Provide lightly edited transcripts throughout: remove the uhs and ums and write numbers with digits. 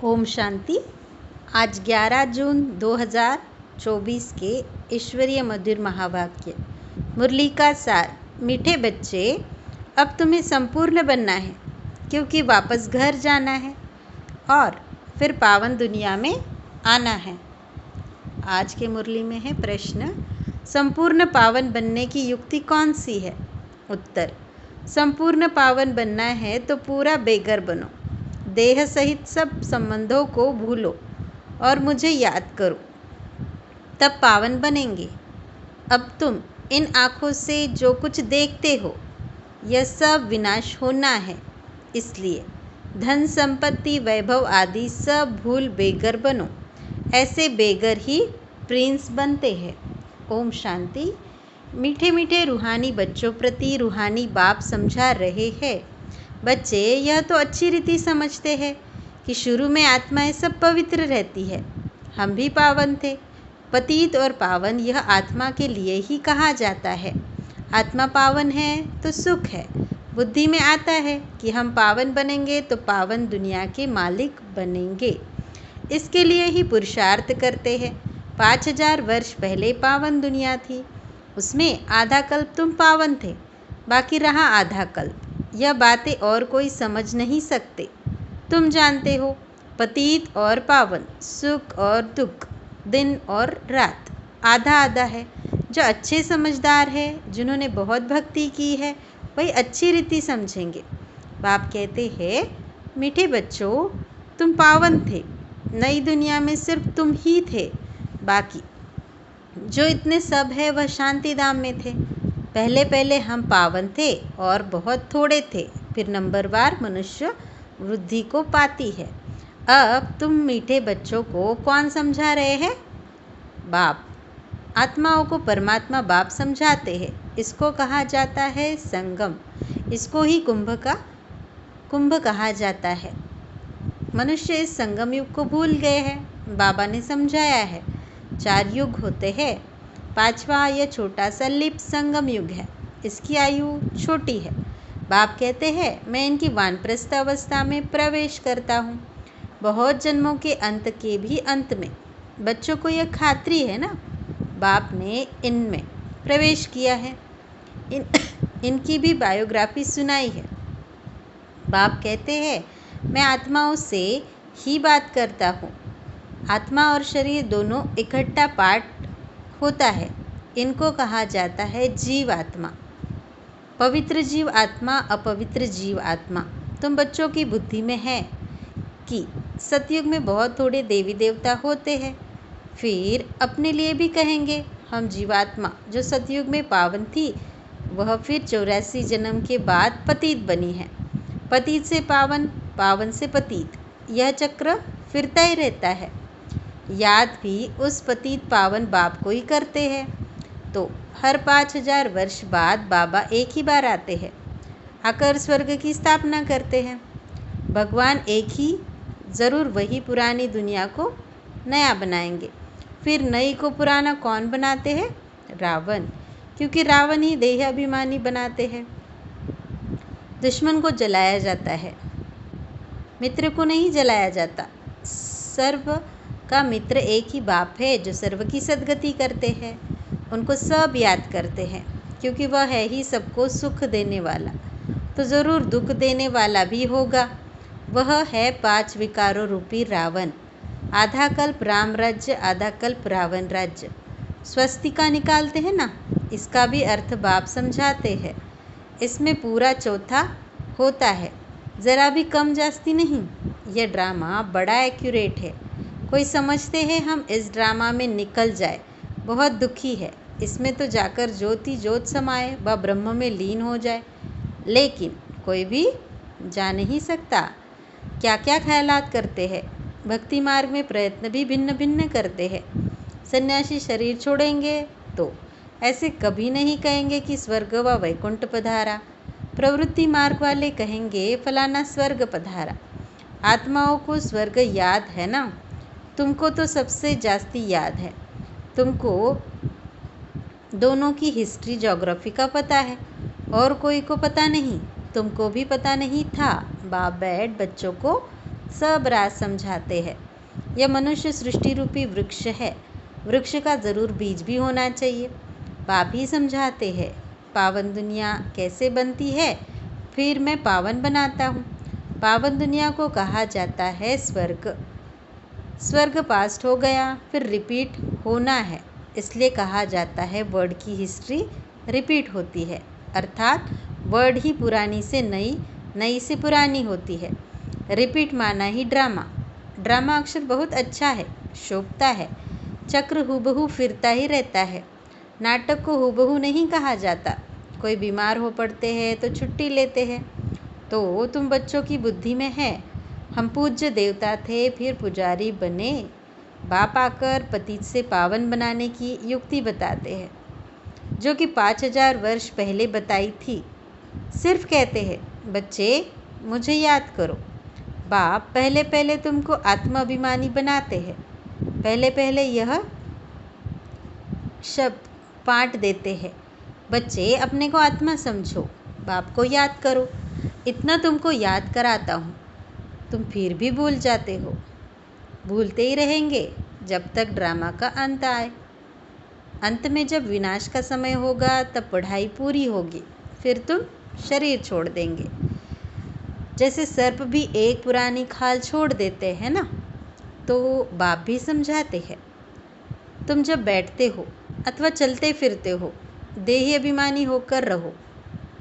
ओम शांति। आज 11 जून 2024 के ईश्वरीय मधुर महावाक्य मुरली का सार। मीठे बच्चे, अब तुम्हें संपूर्ण बनना है क्योंकि वापस घर जाना है और फिर पावन दुनिया में आना है। आज के मुरली में है प्रश्न, संपूर्ण पावन बनने की युक्ति कौन सी है? उत्तर, संपूर्ण पावन बनना है तो पूरा बेघर बनो, देह सहित सब संबंधों को भूलो और मुझे याद करो, तब पावन बनेंगे। अब तुम इन आँखों से जो कुछ देखते हो यह सब विनाश होना है, इसलिए धन संपत्ति वैभव आदि सब भूल बेघर बनो। ऐसे बेघर ही प्रिंस बनते हैं। ओम शांति। मीठे मीठे रूहानी बच्चों प्रति रूहानी बाप समझा रहे हैं, बच्चे यह तो अच्छी रीति समझते हैं कि शुरू में आत्माएं सब पवित्र रहती है। हम भी पावन थे। पतित और पावन यह आत्मा के लिए ही कहा जाता है। आत्मा पावन है तो सुख है। बुद्धि में आता है कि हम पावन बनेंगे तो पावन दुनिया के मालिक बनेंगे। इसके लिए ही पुरुषार्थ करते हैं। 5000 वर्ष पहले पावन दुनिया थी, उसमें आधा कल्प तुम पावन थे, बाकी रहा आधा कल्प। यह बातें और कोई समझ नहीं सकते। तुम जानते हो, पतित और पावन, सुख और दुख, दिन और रात आधा आधा है। जो अच्छे समझदार है, जिन्होंने बहुत भक्ति की है, वही अच्छी रीति समझेंगे। बाप कहते हैं, मीठे बच्चों, तुम पावन थे। नई दुनिया में सिर्फ तुम ही थे, बाकी जो इतने सब है वह शांति धाम में थे। पहले पहले हम पावन थे और बहुत थोड़े थे, फिर नंबरवार मनुष्य वृद्धि को पाती है। अब तुम मीठे बच्चों को कौन समझा रहे हैं? बाप। आत्माओं को परमात्मा बाप समझाते हैं। इसको कहा जाता है संगम। इसको ही कुंभ कहा जाता है। मनुष्य इस संगम युग को भूल गए हैं। बाबा ने समझाया है 4 युग होते हैं। 5वां यह छोटा सा लिप संगम युग है। इसकी आयु छोटी है। बाप कहते हैं, मैं इनकी वानप्रस्थ अवस्था में प्रवेश करता हूँ, बहुत जन्मों के अंत के भी अंत में। बच्चों को यह खात्री है ना, बाप ने इनमें प्रवेश किया है। इनकी भी बायोग्राफी सुनाई है। बाप कहते हैं, मैं आत्माओं से ही बात करता हूँ। आत्मा और शरीर दोनों इकट्ठा पाठ होता है। इनको कहा जाता है जीव आत्मा। पवित्र जीव आत्मा, अपवित्र जीव आत्मा। तुम बच्चों की बुद्धि में है कि सतयुग में बहुत थोड़े देवी देवता होते हैं। फिर अपने लिए भी कहेंगे, हम जीवात्मा जो सतयुग में पावन थी, वह फिर 84 जन्म के बाद पतित बनी है। पतित से पावन, पावन से पतित, यह चक्र फिरता ही रहता है। याद भी उस पतित पावन बाप को ही करते हैं। तो हर 5000 वर्ष बाद बाबा एक ही बार आते हैं, आकर स्वर्ग की स्थापना करते हैं। भगवान एक ही, ज़रूर वही पुरानी दुनिया को नया बनाएंगे। फिर नई को पुराना कौन बनाते हैं? रावण, क्योंकि रावण ही देह अभिमानी बनाते हैं। दुश्मन को जलाया जाता है, मित्र को नहीं जलाया जाता। सर्व का मित्र एक ही बाप है जो सर्व की सद्गति करते हैं। उनको सब याद करते हैं, क्योंकि वह है ही सबको सुख देने वाला, तो ज़रूर दुख देने वाला भी होगा। वह है 5 विकारों रूपी रावण। आधा कल्प राम राज्य, आधा कल्प रावण राज्य। स्वस्तिका निकालते हैं ना, इसका भी अर्थ बाप समझाते हैं। इसमें पूरा चौथा होता है, ज़रा भी कम जास्ती नहीं। यह ड्रामा बड़ा एक्यूरेट है। कोई समझते हैं हम इस ड्रामा में निकल जाए, बहुत दुखी है। इसमें तो जाकर ज्योति ज्योत समाए व ब्रह्म में लीन हो जाए, लेकिन कोई भी जा नहीं सकता। क्या क्या ख्यालात करते हैं। भक्ति मार्ग में प्रयत्न भी भिन्न भिन्न करते हैं। सन्यासी शरीर छोड़ेंगे तो ऐसे कभी नहीं कहेंगे कि स्वर्ग व वैकुंठ पधारा। प्रवृत्ति मार्ग वाले कहेंगे फलाना स्वर्ग पधारा। आत्माओं को स्वर्ग याद है ना, तुमको तो सबसे जास्ती याद है। तुमको दोनों की हिस्ट्री ज्योग्राफी का पता है, और कोई को पता नहीं। तुमको भी पता नहीं था। बाप बैठ बच्चों को सब राज समझाते हैं। यह मनुष्य सृष्टि रूपी वृक्ष है, वृक्ष का ज़रूर बीज भी होना चाहिए। बाप ही समझाते हैं पावन दुनिया कैसे बनती है, फिर मैं पावन बनाता हूँ। पावन दुनिया को कहा जाता है स्वर्ग। स्वर्ग पास्ट हो गया, फिर रिपीट होना है, इसलिए कहा जाता है वर्ड की हिस्ट्री रिपीट होती है, अर्थात वर्ड ही पुरानी से नई, नई से पुरानी होती है। रिपीट माना ही ड्रामा। ड्रामा अक्षर बहुत अच्छा है, शोभता है। चक्र हूबहू फिरता ही रहता है। नाटक को हूबहू नहीं कहा जाता। कोई बीमार हो पड़ते हैं तो छुट्टी लेते हैं। तो तुम बच्चों की बुद्धि में है, हम पूज्य देवता थे फिर पुजारी बने। बाप आकर पतित से पावन बनाने की युक्ति बताते हैं, जो कि 5000 वर्ष पहले बताई थी। सिर्फ कहते हैं बच्चे मुझे याद करो। बाप पहले पहले तुमको आत्माभिमानी बनाते हैं। पहले पहले यह शब्द पाठ देते हैं, बच्चे अपने को आत्मा समझो, बाप को याद करो। इतना तुमको याद कराता हूँ, तुम फिर भी भूल जाते हो। भूलते ही रहेंगे जब तक ड्रामा का अंत आए। अंत में जब विनाश का समय होगा तब पढ़ाई पूरी होगी, फिर तुम शरीर छोड़ देंगे। जैसे सर्प भी एक पुरानी खाल छोड़ देते हैं ना, तो बाप भी समझाते हैं। तुम जब बैठते हो अथवा चलते फिरते हो, देही अभिमानी होकर रहो।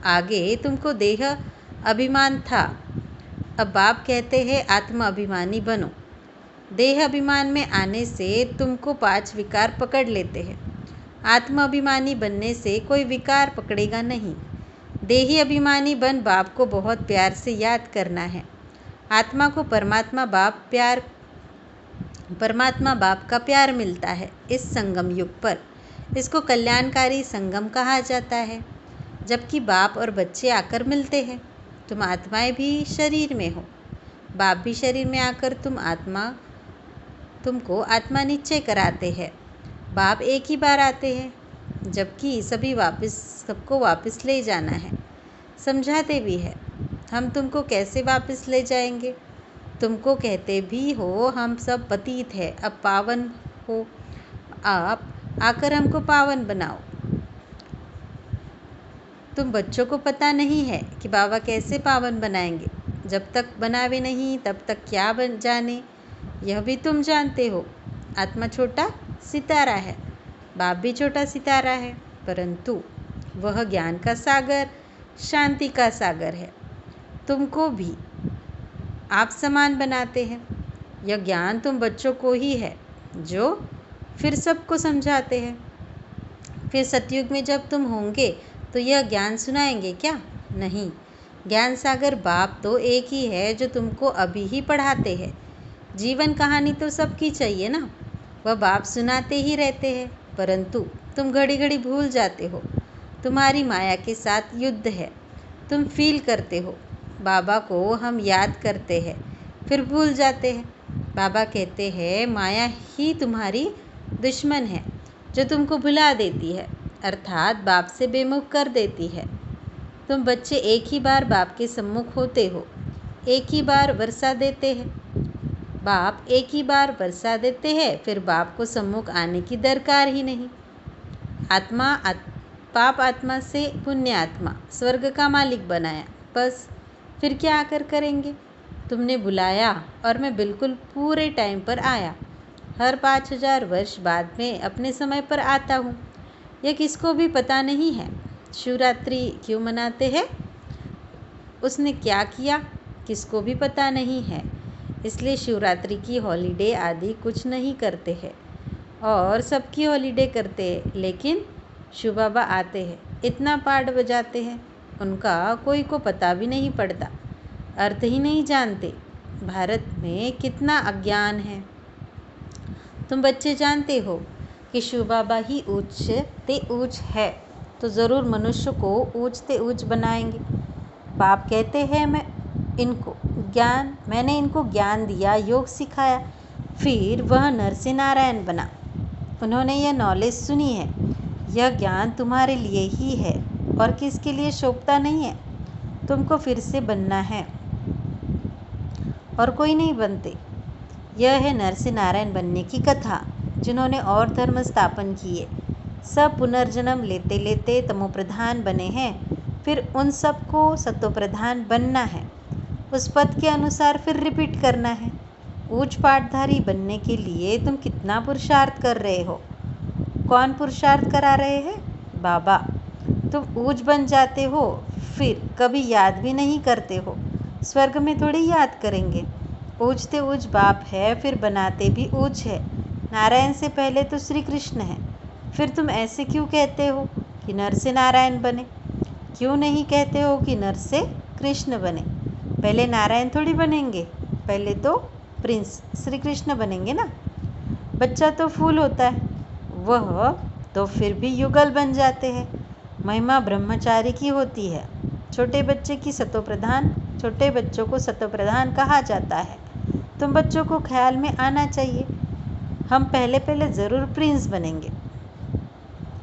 आगे तुमको देह अभिमान था, अब बाप कहते हैं आत्मा अभिमानी बनो। देह अभिमान में आने से तुमको 5 विकार पकड़ लेते हैं। आत्मा अभिमानी बनने से कोई विकार पकड़ेगा नहीं। देही अभिमानी बन बाप को बहुत प्यार से याद करना है। आत्मा को परमात्मा बाप का प्यार मिलता है इस संगम युग पर। इसको कल्याणकारी संगम कहा जाता है, जबकि बाप और बच्चे आकर मिलते हैं। तुम आत्माएं भी शरीर में हो, बाप भी शरीर में आकर तुमको आत्मा निश्चय कराते हैं। बाप एक ही बार आते हैं, जबकि सबको वापस ले जाना है। समझाते भी है, हम तुमको कैसे वापस ले जाएंगे। तुमको कहते भी हो हम सब पतित है, अब पावन हो, आप आकर हमको पावन बनाओ। तुम बच्चों को पता नहीं है कि बाबा कैसे पावन बनाएंगे। जब तक बनावे नहीं तब तक क्या जाने, यह भी तुम जानते हो। आत्मा छोटा सितारा है, बाप भी छोटा सितारा है, परंतु वह ज्ञान का सागर, शांति का सागर है। तुमको भी आप समान बनाते हैं। यह ज्ञान तुम बच्चों को ही है, जो फिर सबको समझाते हैं। फिर सतयुग में जब तुम होंगे तो यह ज्ञान सुनाएंगे क्या? नहीं। ज्ञान सागर बाप तो एक ही है, जो तुमको अभी ही पढ़ाते हैं। जीवन कहानी तो सबकी चाहिए ना, वह बाप सुनाते ही रहते हैं, परंतु तुम घड़ी घड़ी भूल जाते हो। तुम्हारी माया के साथ युद्ध है, तुम फील करते हो। बाबा को हम याद करते हैं, फिर भूल जाते हैं। बाबा कहते हैं माया ही तुम्हारी दुश्मन है, जो तुमको भुला देती है, अर्थात बाप से बेमुख कर देती है। तुम बच्चे एक ही बार बाप के सम्मुख होते हो, एक ही बार वर्षा देते हैं। बाप एक ही बार वर्षा देते हैं, फिर बाप को सम्मुख आने की दरकार ही नहीं। पाप आत्मा से पुण्य आत्मा स्वर्ग का मालिक बनाया, बस। फिर क्या आकर करेंगे? तुमने बुलाया और मैं बिल्कुल पूरे टाइम पर आया। हर 5000 वर्ष बाद में अपने समय पर आता हूँ। यह किसको भी पता नहीं है। शिवरात्रि क्यों मनाते हैं, उसने क्या किया, किसको भी पता नहीं है। इसलिए शिवरात्रि की हॉलीडे आदि कुछ नहीं करते हैं, और सबकी हॉलीडे करते हैं, लेकिन शिव बाबा आते हैं, इतना पाठ बजाते हैं, उनका कोई को पता भी नहीं पड़ता, अर्थ ही नहीं जानते। भारत में कितना अज्ञान है। तुम बच्चे जानते हो कि शिव बाबा ही ऊंच ते ऊंच है, तो ज़रूर मनुष्य को ऊंच ते ऊंच बनाएंगे। बाप कहते हैं मैंने इनको ज्ञान दिया, योग सिखाया, फिर वह नर से नारायण बना। उन्होंने यह नॉलेज सुनी है। यह ज्ञान तुम्हारे लिए ही है और किसके लिए शोभता नहीं है। तुमको फिर से बनना है। और कोई नहीं बनते। यह है नरसिंह नारायण बनने की कथा, जिन्होंने और धर्म स्थापन किए। सब पुनर्जन्म लेते लेते तमोप्रधान बने हैं, फिर उन सबको सतोप्रधान बनना है। उस पद के अनुसार फिर रिपीट करना है। ऊंच पाठधारी बनने के लिए तुम कितना पुरुषार्थ कर रहे हो? कौन पुरुषार्थ करा रहे हैं? बाबा। तुम ऊंच बन जाते हो, फिर कभी याद भी नहीं करते हो। स्वर्ग में थोड़ी याद करेंगे। ऊंचते ऊंच बाप है, फिर बनाते भी ऊंच है। नारायण से पहले तो श्री कृष्ण है। फिर तुम ऐसे क्यों कहते हो कि नर से नारायण बने? क्यों नहीं कहते हो कि नर से कृष्ण बने? पहले नारायण थोड़ी बनेंगे, पहले तो प्रिंस श्री कृष्ण बनेंगे ना। बच्चा तो फूल होता है, वह तो फिर भी युगल बन जाते हैं। महिमा ब्रह्मचारी की होती है। छोटे बच्चे की सतोप्रधान, छोटे बच्चों को सतोप्रधान कहा जाता है। तुम बच्चों को ख्याल में आना चाहिए, हम पहले पहले ज़रूर प्रिंस बनेंगे।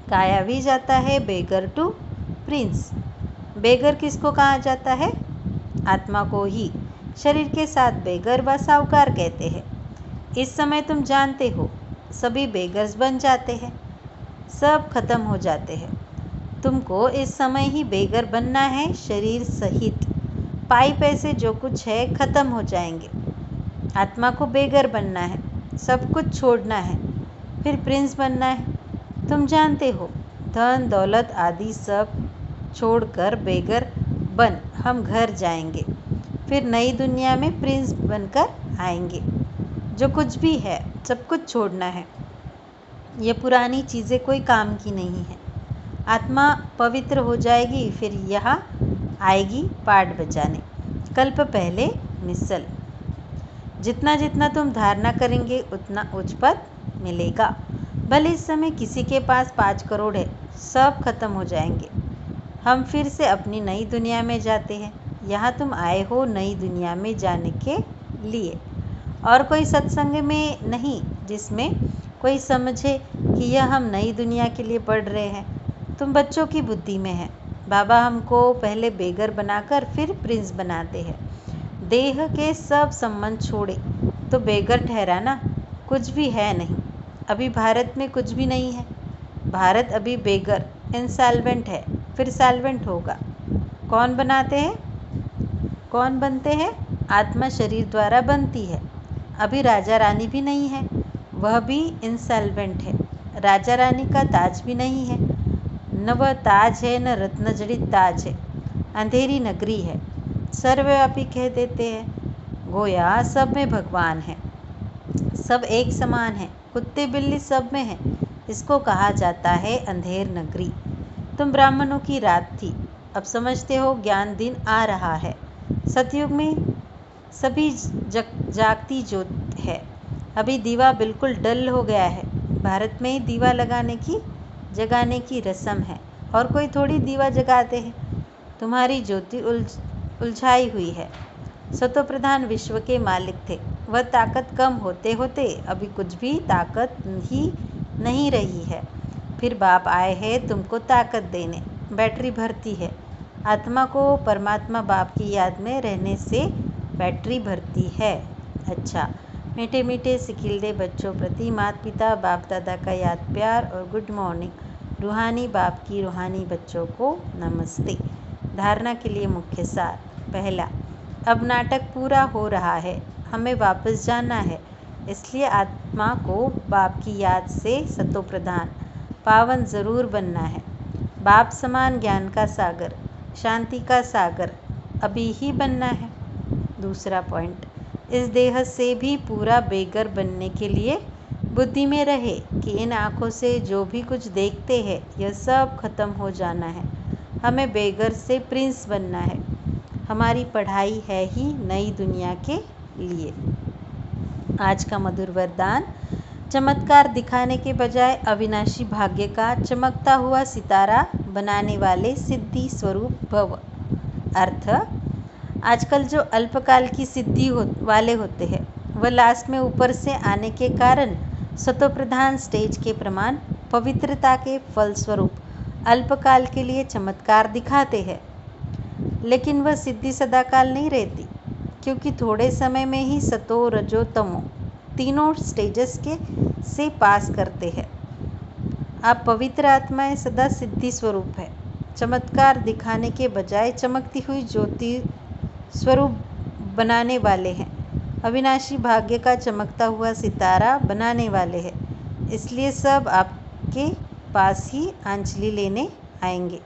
कहा भी जाता है बेगर टू प्रिंस। बेगर किसको कहा जाता है? आत्मा को ही। शरीर के साथ बेगर व साहूकार कहते हैं। इस समय तुम जानते हो, सभी बेगर्स बन जाते हैं, सब खत्म हो जाते हैं। तुमको इस समय ही बेगर बनना है, शरीर सहित। पाई पैसे जो कुछ है खत्म हो जाएंगे। आत्मा को बेगर बनना है, सब कुछ छोड़ना है, फिर प्रिंस बनना है। तुम जानते हो, धन दौलत आदि सब छोड़कर बेगर बन हम घर जाएंगे, फिर नई दुनिया में प्रिंस बनकर आएंगे। जो कुछ भी है सब कुछ छोड़ना है। ये पुरानी चीज़ें कोई काम की नहीं है। आत्मा पवित्र हो जाएगी, फिर यहाँ आएगी पाठ बजाने। कल्प पहले मिसल। जितना जितना तुम धारणा करेंगे उतना उच्च पद मिलेगा। भले इस समय किसी के पास 5 करोड़ है, सब खत्म हो जाएंगे। हम फिर से अपनी नई दुनिया में जाते हैं। यहाँ तुम आए हो नई दुनिया में जाने के लिए, और कोई सत्संग में नहीं जिसमें कोई समझे कि यह हम नई दुनिया के लिए पढ़ रहे हैं। तुम बच्चों की बुद्धि में है। बाबा हमको पहले बेगर बनाकर फिर प्रिंस बनाते हैं। देह के सब संबंध छोड़े तो बेगर ठहरा ना, कुछ भी है नहीं। अभी भारत में कुछ भी नहीं है। भारत अभी बेगर इंसॉल्वेंट है, फिर सॉल्वेंट होगा। कौन बनाते हैं? कौन बनते हैं? आत्मा शरीर द्वारा बनती है। अभी राजा रानी भी नहीं है, वह भी इंसॉल्वेंट है। राजा रानी का ताज भी नहीं है, न वह ताज है न रत्न जड़ित ताज है। अंधेरी नगरी है, सर्वव्यापी कह देते हैं। गोया सब में भगवान है, सब एक समान है, कुत्ते बिल्ली सब में है। इसको कहा जाता है अंधेर नगरी। तुम ब्राह्मणों की रात थी, अब समझते हो ज्ञान दिन आ रहा है। सतयुग में सभी जागती ज्योत है। अभी दीवा बिल्कुल डल हो गया है। भारत में दीवा जगाने की रस्म है, और कोई थोड़ी दीवा जगाते हैं। तुम्हारी ज्योति उलझाई हुई है। सतोप्रधान विश्व के मालिक थे, वह ताकत कम होते होते अभी कुछ भी ताकत ही नहीं रही है। फिर बाप आए हैं तुमको ताकत देने, बैटरी भरती है। आत्मा को परमात्मा बाप की याद में रहने से बैटरी भरती है। अच्छा, मीठे मीठे सिकिल्दे बच्चों प्रति माता पिता बाप दादा का याद प्यार और गुड मॉर्निंग। रूहानी बाप की रूहानी बच्चों को नमस्ते। धारणा के लिए मुख्य सार। पहला, अब नाटक पूरा हो रहा है, हमें वापस जाना है। इसलिए आत्मा को बाप की याद से सतोप्रधान पावन ज़रूर बनना है। बाप समान ज्ञान का सागर, शांति का सागर अभी ही बनना है। दूसरा पॉइंट, इस देह से भी पूरा बेगर बनने के लिए बुद्धि में रहे कि इन आँखों से जो भी कुछ देखते हैं यह सब खत्म हो जाना है। हमें बेगर से प्रिंस बनना है। हमारी पढ़ाई है ही नई दुनिया के लिए। आज का मधुर वरदान, चमत्कार दिखाने के बजाय अविनाशी भाग्य का चमकता हुआ सितारा बनाने वाले सिद्धि स्वरूप भव। अर्थ, आजकल जो अल्पकाल की सिद्धि वाले होते हैं वह लास्ट में ऊपर से आने के कारण सतोप्रधान स्टेज के प्रमाण पवित्रता के फलस्वरूप अल्पकाल के लिए चमत्कार दिखाते हैं, लेकिन वह सिद्धि सदाकाल नहीं रहती। क्योंकि थोड़े समय में ही सतो रजो तमो तीनों स्टेजेस के से पास करते हैं। आप पवित्र आत्माएं सदा सिद्धि स्वरूप है। चमत्कार दिखाने के बजाय चमकती हुई ज्योति स्वरूप बनाने वाले हैं। अविनाशी भाग्य का चमकता हुआ सितारा बनाने वाले हैं। इसलिए सब आपके पास ही आंजलि लेने आएंगे।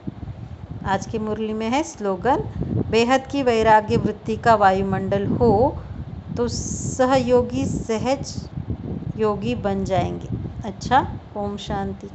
आज की मुरली में है स्लोगन, बेहद की वैराग्य वृत्ति का वायुमंडल हो तो सहयोगी सहज योगी बन जाएंगे। अच्छा, ओम शांति।